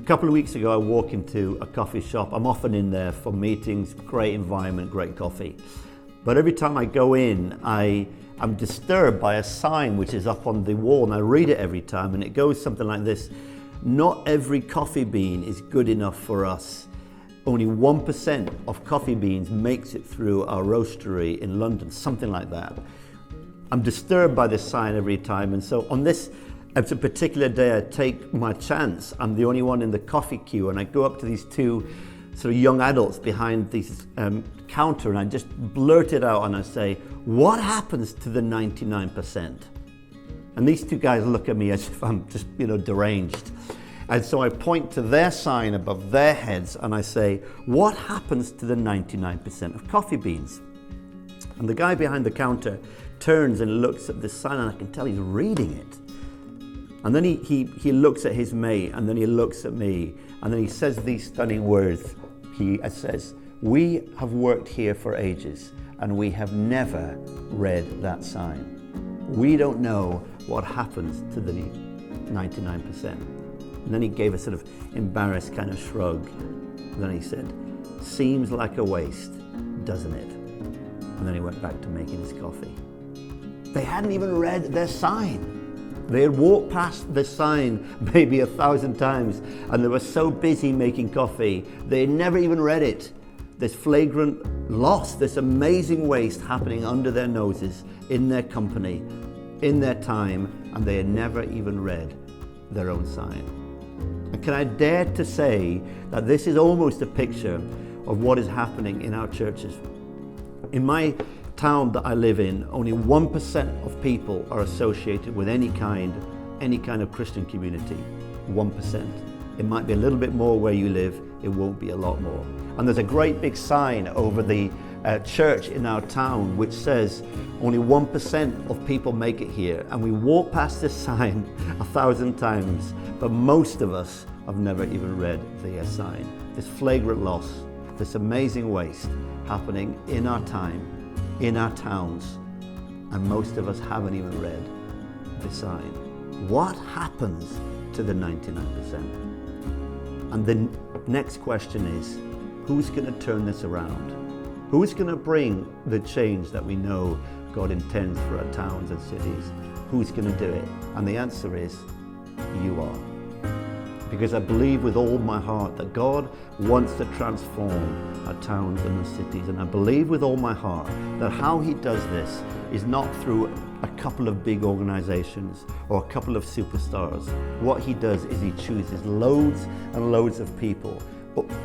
couple of weeks ago, I walk into a coffee shop. I'm often in there for meetings, great environment, great coffee. But every time I go in, I'm disturbed by a sign which is up on the wall, and I read it every time, and it goes something like this: not every coffee bean is good enough for us. Only 1% of coffee beans makes it through our roastery in London, something like that. I'm disturbed by this sign every time, and so on this it's a particular day I take my chance. I'm the only one in the coffee queue, and I go up to these two sort of young adults behind this counter, and I just blurt it out and I say, what happens to the 99%? And these two guys look at me as if I'm just, deranged. And so I point to their sign above their heads and I say, what happens to the 99% of coffee beans? And the guy behind the counter turns and looks at this sign, and I can tell he's reading it. And then he looks at his mate, and then he looks at me, and then he says these stunning words. He says, we have worked here for ages, and we have never read that sign. We don't know what happens to the 99%. And then he gave a sort of embarrassed kind of shrug. And then he said, seems like a waste, doesn't it? And then he went back to making his coffee. They hadn't even read their sign. They had walked past the sign maybe 1,000 times, and they were so busy making coffee, they had never even read it. This flagrant loss, this amazing waste happening under their noses, in their company, in their time, and they had never even read their own sign. And can I dare to say that this is almost a picture of what is happening in our churches? In my town that I live in, only 1% of people are associated with any kind of Christian community. 1%. It might be a little bit more where you live, it won't be a lot more. And there's a great big sign over the church in our town which says only 1% of people make it here. And we walk past this sign 1,000 times, but most of us have never even read the sign. This flagrant loss, this amazing waste happening in our time, in our towns, and most of us haven't even read the sign. What happens to the 99%? And the next question is, who's going to turn this around? Who's going to bring the change that we know God intends for our towns and cities? Who's going to do it? And the answer is, you are. Because I believe with all my heart that God wants to transform our towns and our cities. And I believe with all my heart that how He does this is not through a couple of big organizations or a couple of superstars. What He does is He chooses loads and loads of people,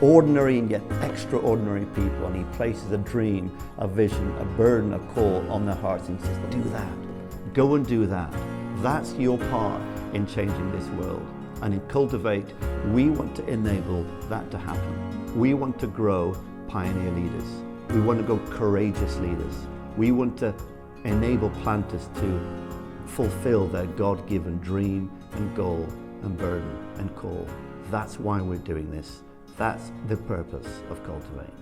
ordinary and yet extraordinary people, and He places a dream, a vision, a burden, a call on their hearts, and He says, do that. Go and do that. That's your part in changing this world. And in Cultivate, we want to enable that to happen. We want to grow pioneer leaders. We want to go courageous leaders. We want to enable planters to fulfill their God-given dream and goal and burden and call. That's why we're doing this. That's the purpose of Cultivate.